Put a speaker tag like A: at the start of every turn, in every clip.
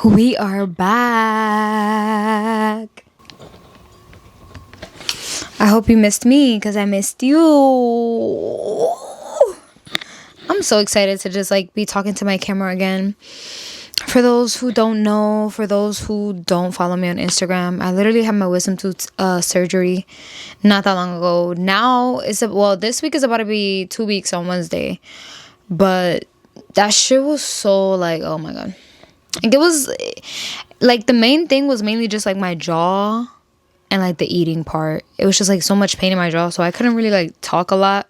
A: We are back. I hope you missed me because I missed you. I'm so excited to just like be talking to my camera again. For those who don't know, for those who don't follow me on Instagram, I literally had my wisdom tooth surgery not that long ago. Now this week is about to be 2 weeks on Wednesday, but that shit was so like, oh my god. Like, it was like the main thing was mainly just like my jaw and like the eating part. It was just like so much pain in my jaw, so I couldn't really like talk a lot.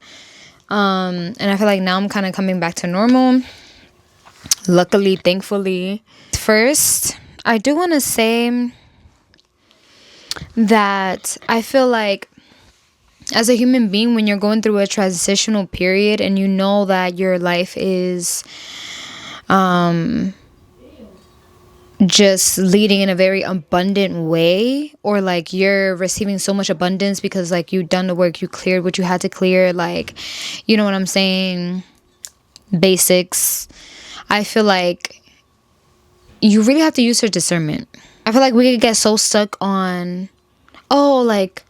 A: And I feel like now I'm kind of coming back to normal, luckily, thankfully. First, I do want to say that I feel like as a human being, when you're going through a transitional period and you know that your life is just leading in a very abundant way, or like you're receiving so much abundance because like you've done the work, you cleared what you had to clear, like, you know what I'm saying, basics. I feel like you really have to use your discernment. I feel like we could get so stuck on, oh, like,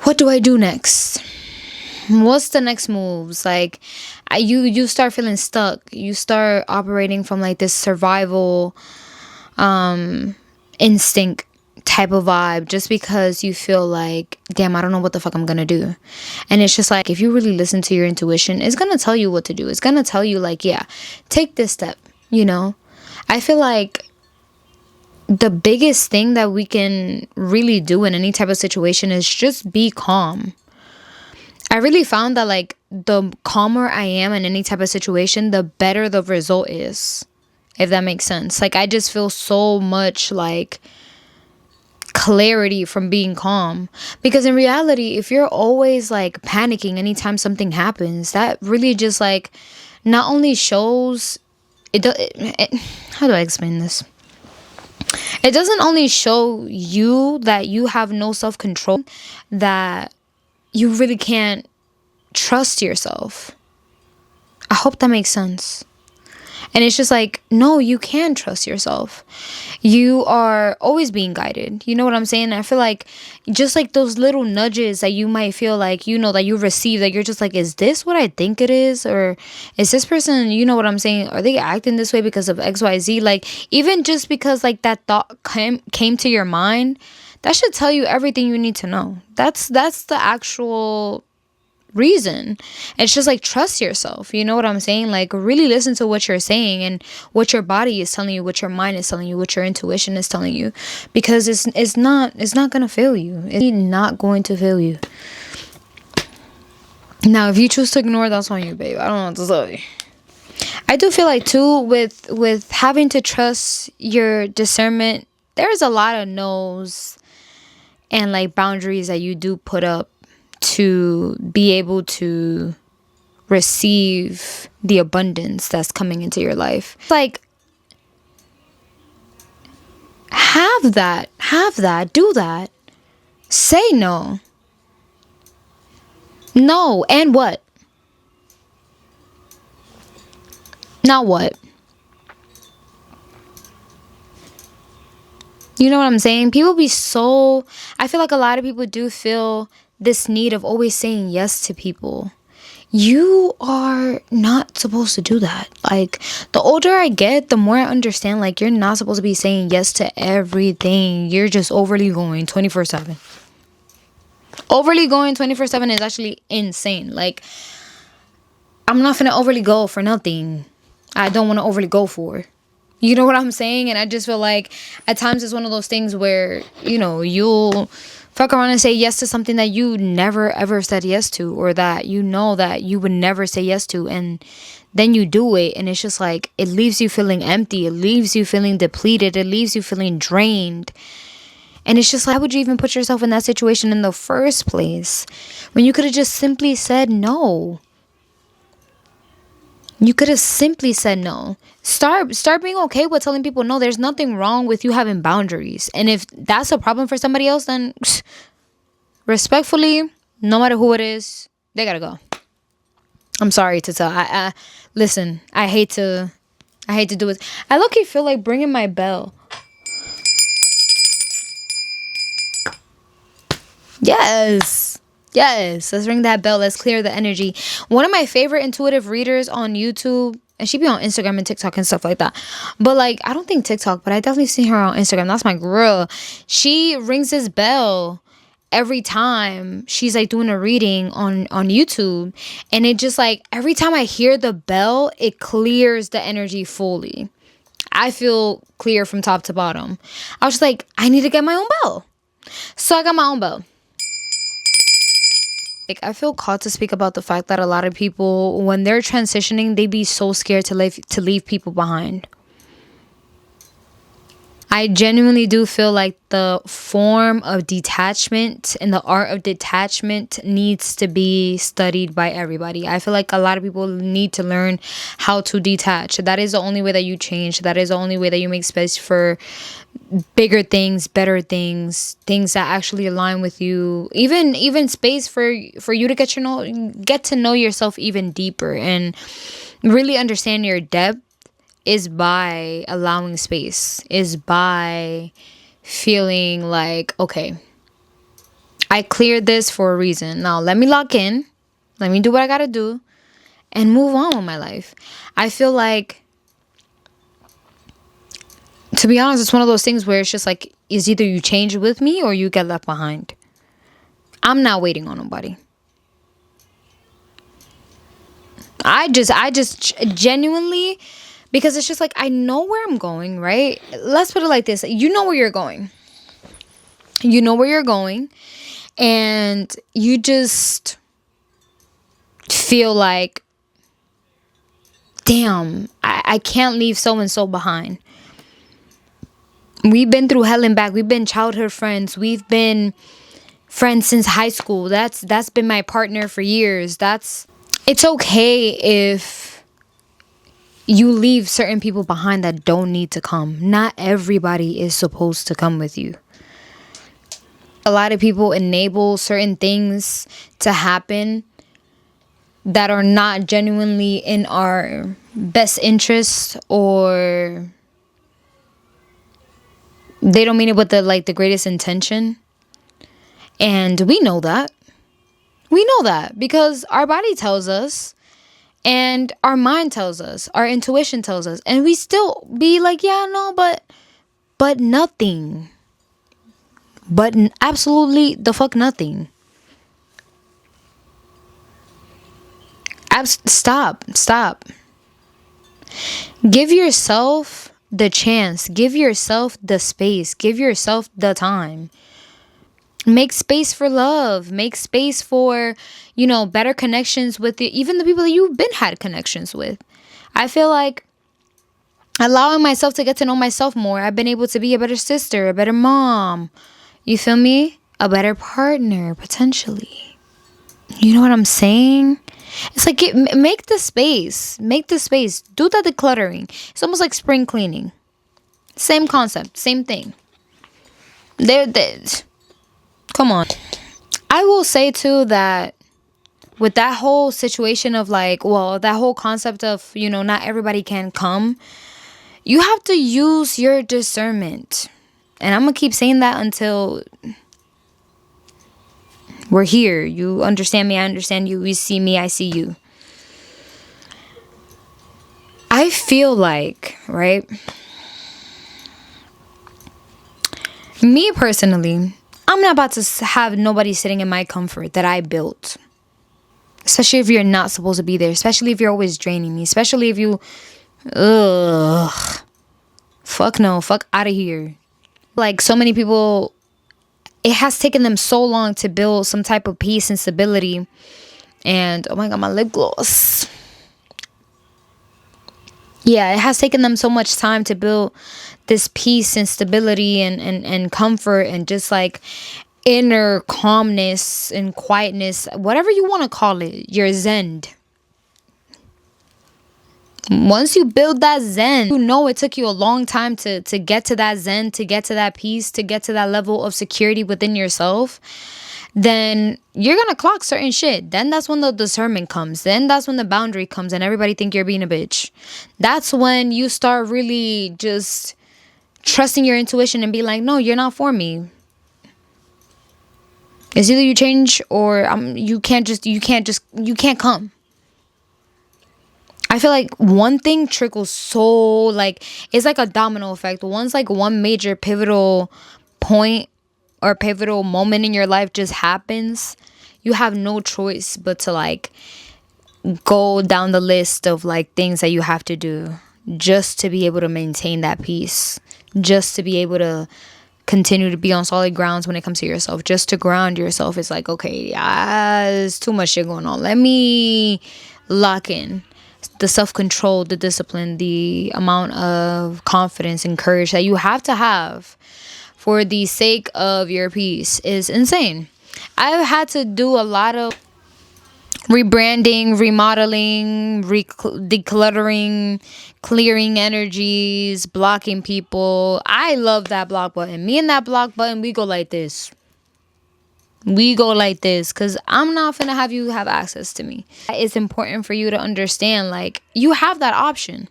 A: what do I do next? What's the next moves? Like, you start feeling stuck. You start operating from like this survival instinct type of vibe, just because you feel like, damn, I don't know what the fuck I'm gonna do. And it's just like, if you really listen to your intuition, it's gonna tell you what to do. It's gonna tell you like, yeah, take this step, you know. I feel like the biggest thing that we can really do in any type of situation is just be calm. I really found that like the calmer I am in any type of situation, the better the result is, if that makes sense. Like, I just feel so much like clarity from being calm, because in reality, if you're always like panicking anytime something happens, that really just like not only shows how do I explain this? It doesn't only show you that you have no self-control, that you really can't trust yourself. I hope that makes sense. And it's just like, no, you can trust yourself. You are always being guided. You know what I'm saying? I feel like just like those little nudges that you might feel like, you know, that you receive, that you're just like, is this what I think it is? Or is this person, you know what I'm saying? Are they acting this way because of XYZ? Like, even just because like that thought came to your mind, that should tell you everything you need to know. That's the actual reason. It's just like, trust yourself. You know what I'm saying? Like, really listen to what you're saying and what your body is telling you, what your mind is telling you, what your intuition is telling you, because it's not gonna fail you. It's not going to fail you. Now, if you choose to ignore, that's on you, babe. I don't know what to tell you. I do feel like too, with having to trust your discernment, there's a lot of no's and like boundaries that you do put up to be able to receive the abundance that's coming into your life. Like, have that, do that. Say no. No, and what? Now what? You know what I'm saying? People be so, I feel like a lot of people do feel this need of always saying yes to people. You are not supposed to do that. Like, the older I get, the more I understand, like, you're not supposed to be saying yes to everything. You're just overly going 24/7. Overly going 24/7 is actually insane. Like, I'm not finna overly go for nothing I don't want to overly go for. You know what I'm saying? And I just feel like at times it's one of those things where, you know, you'll fuck around and say yes to something that you never ever said yes to, or that you know that you would never say yes to, and then you do it, and it's just like, it leaves you feeling empty, it leaves you feeling depleted, it leaves you feeling drained. And it's just like, why would you even put yourself in that situation in the first place when you could have just simply said no? You could have simply said no. Start being okay with telling people no. There's nothing wrong with you having boundaries. And if that's a problem for somebody else, then respectfully, no matter who it is, they gotta go. I'm sorry to tell. Listen, I hate to I hate to do it. I low-key feel like bringing my bell. Yes. Yes. Let's ring that bell. Let's clear the energy. One of my favorite intuitive readers on YouTube, and she be on Instagram and TikTok and stuff like that. But like, I don't think TikTok, but I definitely see her on Instagram. That's my girl. She rings this bell every time she's like doing a reading on YouTube. And it just like, every time I hear the bell, it clears the energy fully. I feel clear from top to bottom. I was just like, I need to get my own bell. So I got my own bell. Like, I feel called to speak about the fact that a lot of people, when they're transitioning, they be so scared to leave people behind. I genuinely do feel like the form of detachment and the art of detachment needs to be studied by everybody. I feel like a lot of people need to learn how to detach. That is the only way that you change. That is the only way that you make space for bigger things, better things, things that actually align with you. Even space for you to get to know yourself even deeper and really understand your depth is by allowing space, is by feeling like, okay, I cleared this for a reason. Now let me lock in, let me do what I gotta do and move on with my life. I feel like, to be honest, it's one of those things where it's just like, is either you change with me or you get left behind. I'm not waiting on nobody. I just genuinely, because it's just like, I know where I'm going, right? Let's put it like this. You know where you're going. You know where you're going. And you just feel like, damn, I can't leave so-and-so behind. We've been through hell and back. We've been childhood friends. We've been friends since high school. That's been my partner for years. It's okay if you leave certain people behind that don't need to come. Not everybody is supposed to come with you. A lot of people enable certain things to happen that are not genuinely in our best interest, or they don't mean it with the greatest intention. And we know that. We know that because our body tells us. And our mind tells us, our intuition tells us, and we still be like, yeah, no, but nothing. But absolutely the fuck nothing. Stop. Give yourself the chance. Give yourself the space. Give yourself the time. Make space for love. Make space for, better connections with even the people that you've been had connections with. I feel like allowing myself to get to know myself more, I've been able to be a better sister, a better mom. You feel me? A better partner, potentially. You know what I'm saying? It's like, make the space. Make the space. Do the decluttering. It's almost like spring cleaning. Same concept. Same thing. Come on. I will say too that with that whole situation of that whole concept of, not everybody can come, you have to use your discernment. And I'm going to keep saying that until we're here. You understand me, I understand you. You see me, I see you. I feel like, right? Me personally, I'm not about to have nobody sitting in my comfort that I built. Especially if you're not supposed to be there. Especially if you're always draining me. Especially if you... Fuck no. Fuck out of here. Like, so many people... It has taken them so long to build some type of peace and stability. And, oh my God, my lip gloss. Yeah, it has taken them so much time to build this peace and stability and comfort and just like inner calmness and quietness, whatever you want to call it, your zen. Once you build that zen, it took you a long time to get to that zen, to get to that peace, to get to that level of security within yourself. then you're gonna clock certain shit. Then that's when the discernment comes. Then that's when the boundary comes and everybody think you're being a bitch. That's when you start really just trusting your intuition and be like, no, you're not for me. It's either you change or you can't come. I feel like one thing trickles so, like, it's like a domino effect. Once like one major pivotal point or pivotal moment in your life just happens, you have no choice but to like go down the list of like things that you have to do just to be able to maintain that peace, just to be able to continue to be on solid grounds when it comes to yourself, just to ground yourself. It's like, okay, there's too much shit going on, let me lock in. The self-control, the discipline, the amount of confidence and courage that you have to have for the sake of your peace is insane. I've had to do a lot of rebranding, remodeling, decluttering, clearing energies, blocking people. I love that block button. Me and that block button, we go like this. We go like this, because I'm not finna have you have access to me. It's important for you to understand, like, you have that option.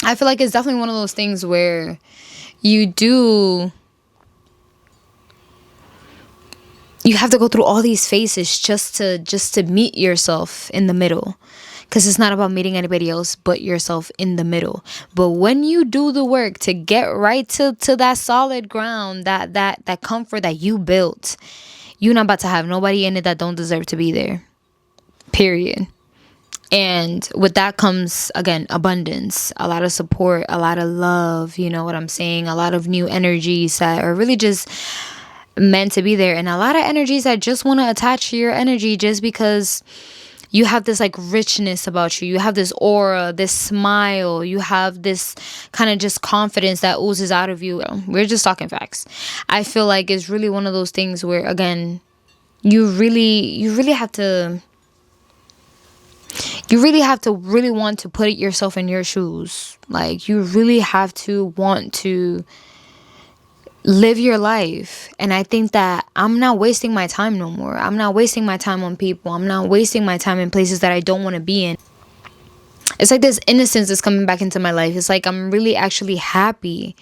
A: I feel like it's definitely one of those things where you have to go through all these phases just to meet yourself in the middle, because it's not about meeting anybody else but yourself in the middle. But when you do the work to get right to that solid ground, that comfort that you built, you're not about to have nobody in it that don't deserve to be there, period. And with that comes, again, abundance, a lot of support, a lot of love, you know what I'm saying, a lot of new energies that are really just meant to be there, and a lot of energies that just want to attach to your energy just because you have this like richness about you. You have this aura, this smile, you have this kind of just confidence that oozes out of you. We're just talking facts. I feel like it's really one of those things where, again, you really have to really want to put yourself in your shoes. Like, you really have to want to live your life. And I think that I'm not wasting my time no more. I'm not wasting my time on people. I'm not wasting my time in places that I don't want to be in. It's like this innocence is coming back into my life. It's like I'm really actually happy.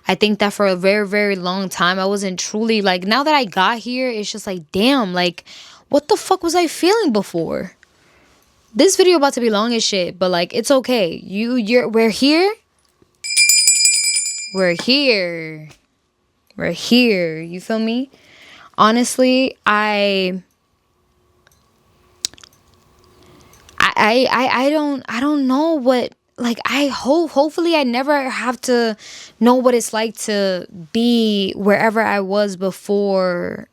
A: I think that for a very, very long time I wasn't truly, like, now that I got here, it's just like, damn, like, what the fuck was I feeling before? This video about to be long as shit, but like, it's okay. We're here. We're here. We're here. You feel me? Honestly, I don't know what, like, hopefully I never have to know what it's like to be wherever I was before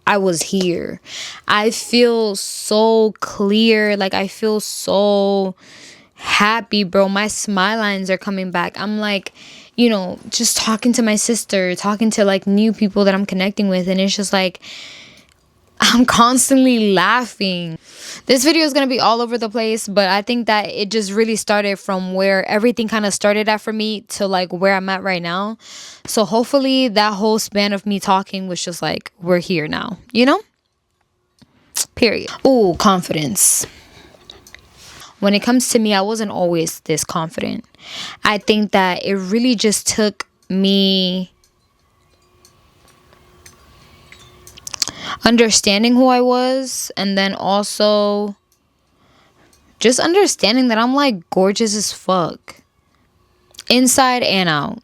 A: I was here. I feel so clear. Like, I feel so happy, bro. My smile lines are coming back. I'm like, you know, just talking to my sister, talking to like new people that I'm connecting with, and it's just like I'm constantly laughing. This video is going to be all over the place, but I think that it just really started from where everything kind of started at for me to like where I'm at right now. So hopefully that whole span of me talking was just like, we're here now, you know? Period. Ooh, confidence. When it comes to me, I wasn't always this confident. I think that it really just took me understanding who I was, and then also just understanding that I'm like gorgeous as fuck, inside and out.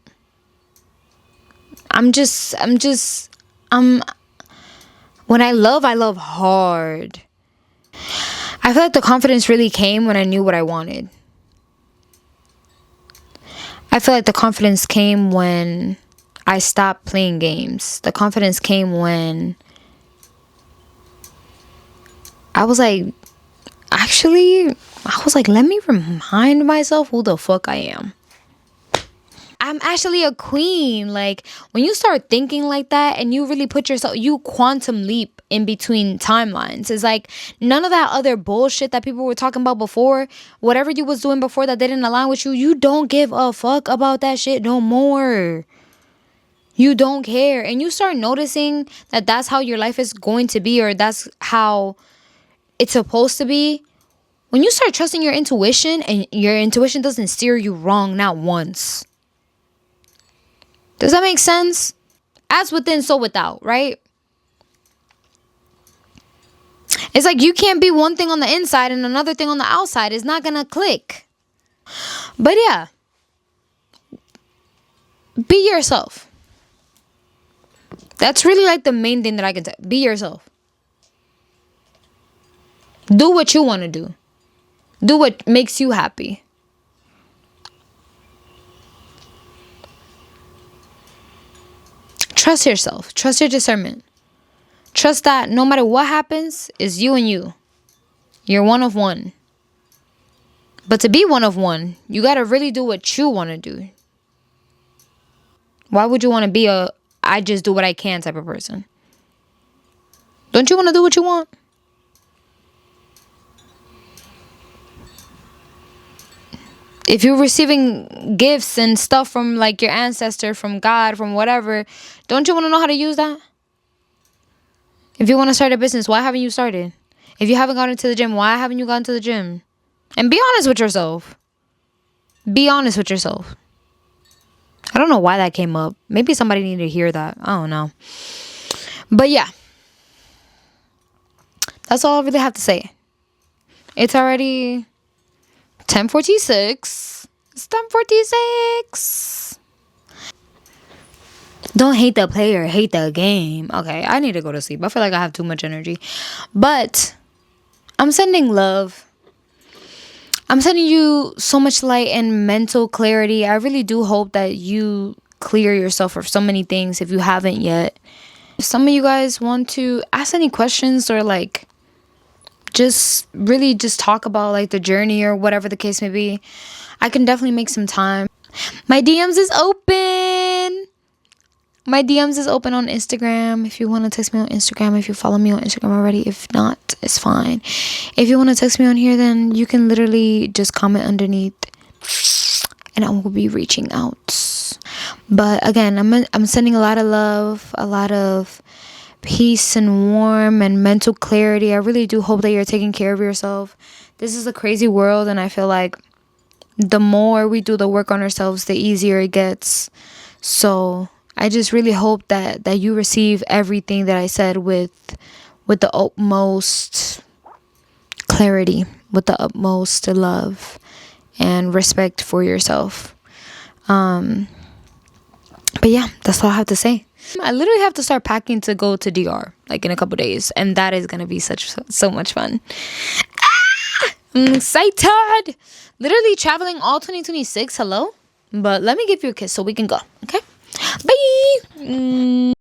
A: When I love hard. I feel like the confidence really came when I knew what I wanted. I feel like the confidence came when I stopped playing games. The confidence came when I was like, let me remind myself who the fuck I am. I'm actually a queen. Like, when you start thinking like that and you really put yourself, you quantum leap in between timelines. It's like none of that other bullshit that people were talking about before. Whatever you was doing before that didn't align with you, you don't give a fuck about that shit no more. You don't care. And you start noticing that that's how your life is going to be, or that's how it's supposed to be. When you start trusting your intuition and your intuition doesn't steer you wrong not once. Does that make sense? As within, so without, right? It's like you can't be one thing on the inside and another thing on the outside. It's not going to click. But yeah, be yourself. That's really like the main thing that I can say. Be yourself. Do what you want to do. Do what makes you happy. Trust yourself. Trust your discernment. Trust that no matter what happens, it's you and you. You're one of one. But to be one of one, you got to really do what you want to do. Why would you want to be a I just do what I can type of person? Don't you want to do what you want? If you're receiving gifts and stuff from like your ancestor, from God, from whatever, don't you want to know how to use that? If you want to start a business, why haven't you started? If you haven't gone to the gym, why haven't you gone to the gym? And be honest with yourself. Be honest with yourself. I don't know why that came up. Maybe somebody needed to hear that. I don't know. But yeah. That's all I really have to say. It's already 10:46. It's 10:46. Don't hate the player, hate the game. Okay, I need to go to sleep. I feel like I have too much energy. But I'm sending love. I'm sending you so much light and mental clarity. I really do hope that you clear yourself of so many things if you haven't yet. If some of you guys want to ask any questions or like just really just talk about like the journey or whatever the case may be, I can definitely make some time. My DMs is open. My DMs is open on Instagram. If you want to text me on Instagram, if you follow me on Instagram already. If not, it's fine. If you want to text me on here, then you can literally just comment underneath and I will be reaching out. But again, I'm sending a lot of love, a lot of peace and warmth and mental clarity. I really do hope that you're taking care of yourself. This is a crazy world, and I feel like the more we do the work on ourselves, the easier it gets. So I just really hope that you receive everything that I said with the utmost clarity, with the utmost love and respect for yourself. But yeah, that's all I have to say. I literally have to start packing to go to DR like in a couple days, and that is gonna be so much fun. I'm excited. Literally traveling all 2026. Hello, but let me give you a kiss so we can go. Okay, bye.